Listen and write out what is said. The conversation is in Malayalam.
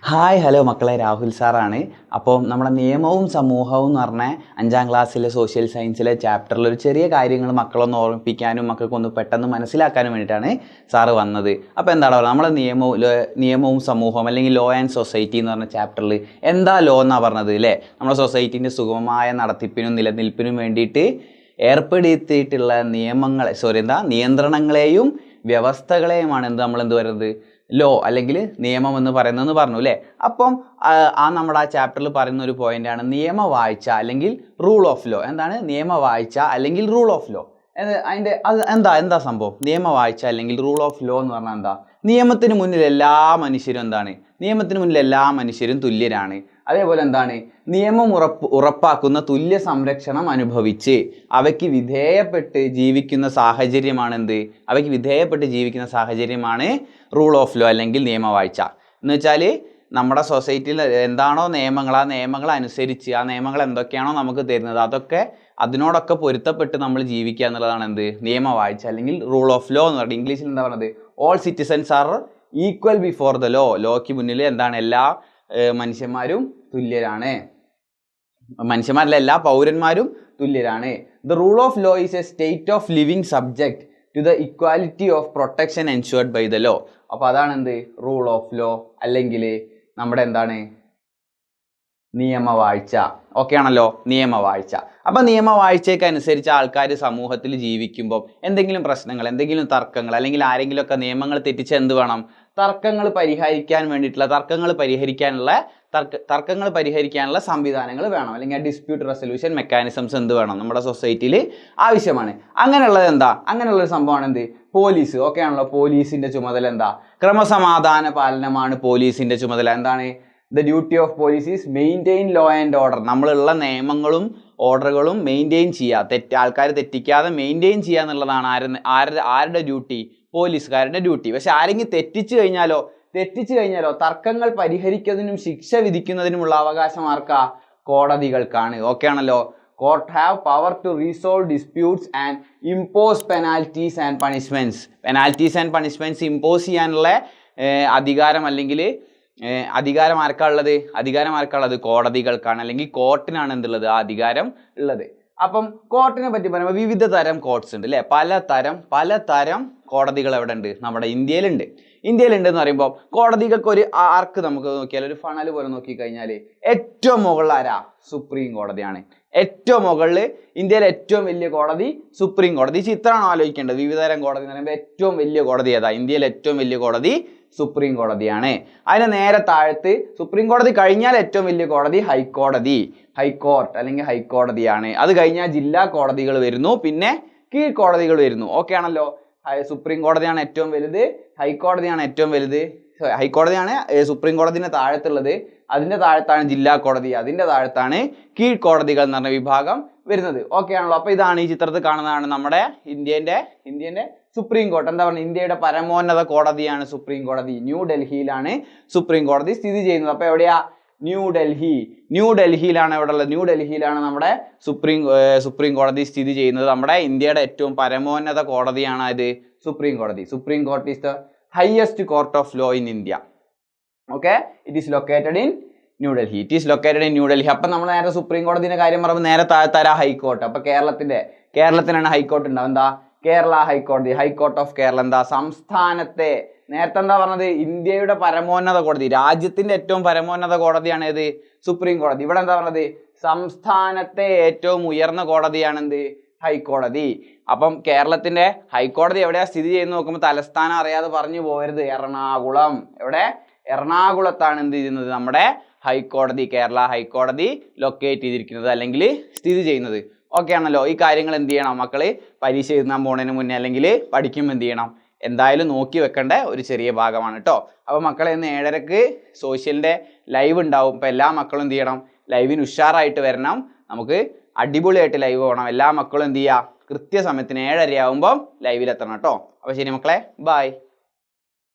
ഹായ് ഹലോ മക്കളെ, രാഹുൽ സാറാണ്. അപ്പോൾ നമ്മുടെ നിയമവും സമൂഹവും എന്ന് പറഞ്ഞ 5ാം ക്ലാസ്സിലെ സോഷ്യൽ സയൻസിലെ ചാപ്റ്ററിൽ ഒരു ചെറിയ കാര്യങ്ങൾ മക്കളൊന്ന് ഓർമ്മിപ്പിക്കാനും മക്കൾക്കൊന്ന് പെട്ടെന്ന് മനസ്സിലാക്കാനും വേണ്ടിയിട്ടാണ് സാറ് വന്നത്. അപ്പോൾ എന്താണ് പറയുക, നമ്മുടെ നിയമവും സമൂഹവും അല്ലെങ്കിൽ ലോ ആൻഡ് സൊസൈറ്റി എന്ന് പറഞ്ഞ ചാപ്റ്ററിൽ എന്താ ലോ എന്നാണ് പറഞ്ഞത് അല്ലേ? നമ്മുടെ സൊസൈറ്റീൻ്റെ സുഗമമായ നടത്തിപ്പിനും നിലനിൽപ്പിനും വേണ്ടിയിട്ട് ഏർപ്പെടുത്തിയിട്ടുള്ള നിയന്ത്രണങ്ങളെയും വ്യവസ്ഥകളെയുമാണ് നമ്മളെന്ത് പറയുന്നത്, ലോ അല്ലെങ്കിൽ നിയമം എന്ന് പറയുന്നതെന്ന് പറഞ്ഞു അല്ലേ? അപ്പം നമ്മുടെ ആ ചാപ്റ്ററിൽ പറയുന്ന ഒരു പോയിന്റാണ് നിയമവാഴ്ച അല്ലെങ്കിൽ റൂൾ ഓഫ് ലോ. എന്താണ് നിയമവാഴ്ച അല്ലെങ്കിൽ റൂൾ ഓഫ് ലോ? അത് എന്താ സംഭവം? നിയമവാഴ്ച അല്ലെങ്കിൽ റൂൾ ഓഫ് ലോ എന്ന് പറഞ്ഞാൽ എന്താ? നിയമത്തിന് മുന്നിൽ എല്ലാ മനുഷ്യരും തുല്യരാണ്. അതേപോലെ എന്താണ്, നിയമം ഉറപ്പാക്കുന്ന തുല്യ സംരക്ഷണം അനുഭവിച്ച് അവയ്ക്ക് വിധേയപ്പെട്ട് ജീവിക്കുന്ന സാഹചര്യമാണ് റൂൾ ഓഫ് ലോ അല്ലെങ്കിൽ നിയമവാഴ്ച. എന്ന് വെച്ചാൽ നമ്മുടെ സൊസൈറ്റിയിൽ എന്താണോ നിയമങ്ങൾ, ആ നിയമങ്ങൾ അനുസരിച്ച് ആ നിയമങ്ങൾ എന്തൊക്കെയാണോ നമുക്ക് തരുന്നത് അതിനോടൊക്കെ പൊരുത്തപ്പെട്ട് നമ്മൾ ജീവിക്കുക എന്നുള്ളതാണ് നിയമവാഴ്ച അല്ലെങ്കിൽ റൂൾ ഓഫ് ലോ എന്ന് പറയുന്നത്. ഇംഗ്ലീഷിൽ എന്താ പറയുന്നത്? All citizens are equal before the law. ലോയ്ക്ക് മുന്നിൽ എല്ലാ മനുഷ്യന്മാരും തുല്യരാണ്. എല്ലാ പൗരന്മാരും തുല്യരാണ്. The rule of law is a state of living subject to the equality of protection ensured by the law. അപ്പോൾ അതാണ് റൂൾ ഓഫ് ലോ അല്ലെങ്കിൽ നമ്മുടെ നിയമവാഴ്ച. ഓക്കെ ആണല്ലോ, നിയമവാഴ്ച. അപ്പം നിയമവാഴ്ചയ്ക്ക് അനുസരിച്ച് ആൾക്കാർ സമൂഹത്തിൽ ജീവിക്കുമ്പോൾ എന്തെങ്കിലും പ്രശ്നങ്ങൾ, എന്തെങ്കിലും തർക്കങ്ങൾ അല്ലെങ്കിൽ ആരെങ്കിലുമൊക്കെ നിയമങ്ങൾ തെറ്റിച്ച് എന്ത് വേണം? തർക്കങ്ങൾ പരിഹരിക്കാനുള്ള സംവിധാനങ്ങൾ വേണം, അല്ലെങ്കിൽ ഡിസ്പ്യൂട്ട് റെസൊല്യൂഷൻ മെക്കാനിസംസ് എന്ത് വേണം? നമ്മുടെ സൊസൈറ്റിയിൽ ആവശ്യമാണ്. അങ്ങനെയുള്ളൊരു സംഭവമാണ് പോലീസ്. ഓക്കെ ആണല്ലോ, പോലീസിന്റെ ചുമതല ക്രമസമാധാന പാലനമാണ് പോലീസിന്റെ ചുമതല. The duty of police is maintain law and order. നമ്മളുള്ള നിയമങ്ങളും ഓർഡറുകളും മെയിൻറ്റെയിൻ ചെയ്യുക, ആൾക്കാർ തെറ്റിക്കാതെ മെയിൻറ്റെയിൻ ചെയ്യുക എന്നുള്ളതാണ് ആരുടെ ഡ്യൂട്ടി? പോലീസുകാരുടെ ഡ്യൂട്ടി. പക്ഷെ ആരെങ്കിലും തെറ്റിച്ചു കഴിഞ്ഞാലോ തർക്കങ്ങൾ പരിഹരിക്കുന്നതിനും ശിക്ഷ വിധിക്കുന്നതിനുമുള്ള അവകാശം ആർക്കാ? കോടതികൾക്കാണ്. ഓക്കെ ആണല്ലോ. Court have power to resolve disputes and impose penalties and punishments impose ചെയ്യാനുള്ള അധികാരം ആർക്കാണുള്ളത്? കോടതികൾക്കാണ്, അല്ലെങ്കിൽ കോർട്ടിനാണ് എന്തുള്ളത്? ആ അധികാരം ഉള്ളത്. അപ്പം കോർട്ടിനെ പറ്റി പറയുമ്പോൾ വിവിധ തരം കോർട്ട്സ് ഉണ്ട് അല്ലേ? പലതരം കോടതികൾ എവിടെ ഉണ്ട്? നമ്മുടെ ഇന്ത്യയിലുണ്ട് എന്ന് പറയുമ്പോൾ കോടതികൾക്ക് ഒരു ആർക്ക് നമുക്ക് നോക്കിയാൽ, ഒരു ഫണൽ പോലെ നോക്കിക്കഴിഞ്ഞാൽ ഏറ്റവും മുകളിൽ ആരാ? സുപ്രീം കോടതിയാണ്. ഏറ്റവും മുകളിൽ ഇന്ത്യയിലെ ഏറ്റവും വലിയ കോടതി സുപ്രീം കോടതി. ചിത്രമാണ് ആലോചിക്കേണ്ടത്. വിവിധതരം കോടതി എന്ന് പറയുമ്പോൾ ഏറ്റവും വലിയ കോടതി ഏതാ? ഇന്ത്യയിലെ ഏറ്റവും വലിയ കോടതി സുപ്രീം കോടതിയാണ്. അതിന് നേരെ താഴത്ത് സുപ്രീം കോടതി കഴിഞ്ഞാൽ ഏറ്റവും വലിയ കോടതി ഹൈക്കോർട്ട് അല്ലെങ്കിൽ ഹൈക്കോടതിയാണ്. അത് കഴിഞ്ഞാൽ ജില്ലാ കോടതികൾ വരുന്നു, പിന്നെ കീഴ്ക്കോടതികൾ വരുന്നു. ഓക്കെ ആണല്ലോ. സുപ്രീം കോടതിയാണ് ഏറ്റവും വലുത്, ഹൈക്കോടതിയാണ് സുപ്രീം കോടതിന്റെ താഴത്തുള്ളത്. അതിന്റെ താഴത്താണ് ജില്ലാ കോടതി, അതിന്റെ താഴത്താണ് കീഴ്ക്കോടതികൾ എന്ന് പറഞ്ഞ വിഭാഗം വരുന്നത്. ഓക്കെ ആണല്ലോ. അപ്പൊ ഇതാണ് ഈ ചിത്രത്തിൽ കാണുന്നതാണ് നമ്മുടെ ഇന്ത്യന്റെ സുപ്രീം കോർട്ട്. എന്താ പറയുക? ഇന്ത്യയുടെ പരമോന്നത കോടതിയാണ് സുപ്രീം കോടതി. ന്യൂഡൽഹിയിലാണ് സുപ്രീം കോടതി സ്ഥിതി ചെയ്യുന്നത്. അപ്പൊ എവിടെയാ? ന്യൂഡൽഹിയിലാണ് നമ്മുടെ സുപ്രീം കോടതി സ്ഥിതി ചെയ്യുന്നത്. നമ്മുടെ ഇന്ത്യയുടെ ഏറ്റവും പരമോന്നത കോടതിയാണ് ഇത് സുപ്രീം കോടതി. Supreme court is the highest court of law in India. Okay, it is located in New Delhi. അപ്പൊ നമ്മൾ നേരെ സുപ്രീം കോടതിന്റെ കാര്യം പറയുമ്പോൾ നേരെ താഴെ ഹൈക്കോർട്ട്. അപ്പൊ കേരളത്തിനാണ് ഹൈക്കോർട്ട് ഉണ്ടാവും. കേരള ഹൈക്കോർട്ട് ഓഫ് കേരള സംസ്ഥാനത്തെ, നേരത്തെ പറഞ്ഞത് ഇന്ത്യയുടെ പരമോന്നത കോടതി, രാജ്യത്തിന്റെ ഏറ്റവും പരമോന്നത കോടതിയാണ് ഏത്? സുപ്രീം കോടതി. ഇവിടെ പറഞ്ഞത് സംസ്ഥാനത്തെ ഏറ്റവും ഉയർന്ന കോടതിയാണ് ഹൈക്കോടതി. അപ്പം കേരളത്തിന്റെ ഹൈക്കോടതി എവിടെയാ സ്ഥിതി ചെയ്യുന്നത് നോക്കുമ്പോൾ തലസ്ഥാനം അറിയാതെ പറഞ്ഞു പോകരുത്. എറണാകുളം. എറണാകുളത്താണ് ചെയ്യുന്നത്? നമ്മുടെ ഹൈക്കോടതി, കേരള ഹൈക്കോടതി ലൊക്കേറ്റ് ചെയ്തിരിക്കുന്നത് അല്ലെങ്കിൽ സ്ഥിതി ചെയ്യുന്നത്. ഓക്കെ ആണല്ലോ. ഈ കാര്യങ്ങൾ എന്ത് ചെയ്യണം മക്കള്? പരീക്ഷ എഴുതാൻ പോണതിന് മുന്നേ അല്ലെങ്കിൽ പഠിക്കുമ്പോൾ എന്ത് ചെയ്യണം? എന്തായാലും നോക്കി വെക്കേണ്ട ഒരു ചെറിയ ഭാഗമാണ് കേട്ടോ. അപ്പോൾ മക്കളെ ഇന്ന് 7:30 സോഷ്യലിന്റെ ലൈവ് ഉണ്ടാവും. അപ്പോൾ എല്ലാ മക്കളും എന്ത് ചെയ്യണം? ലൈവിന് ഉഷാറായിട്ട് വരണം. നമുക്ക് അടിപൊളിയായിട്ട് ലൈവ് പോകണം. എല്ലാ മക്കളും എന്ത് ചെയ്യുക? കൃത്യസമയത്തിന് 7:30 ആകുമ്പോൾ ലൈവിലെത്തണം കേട്ടോ. അപ്പോൾ ശരി മക്കളെ, ബൈ.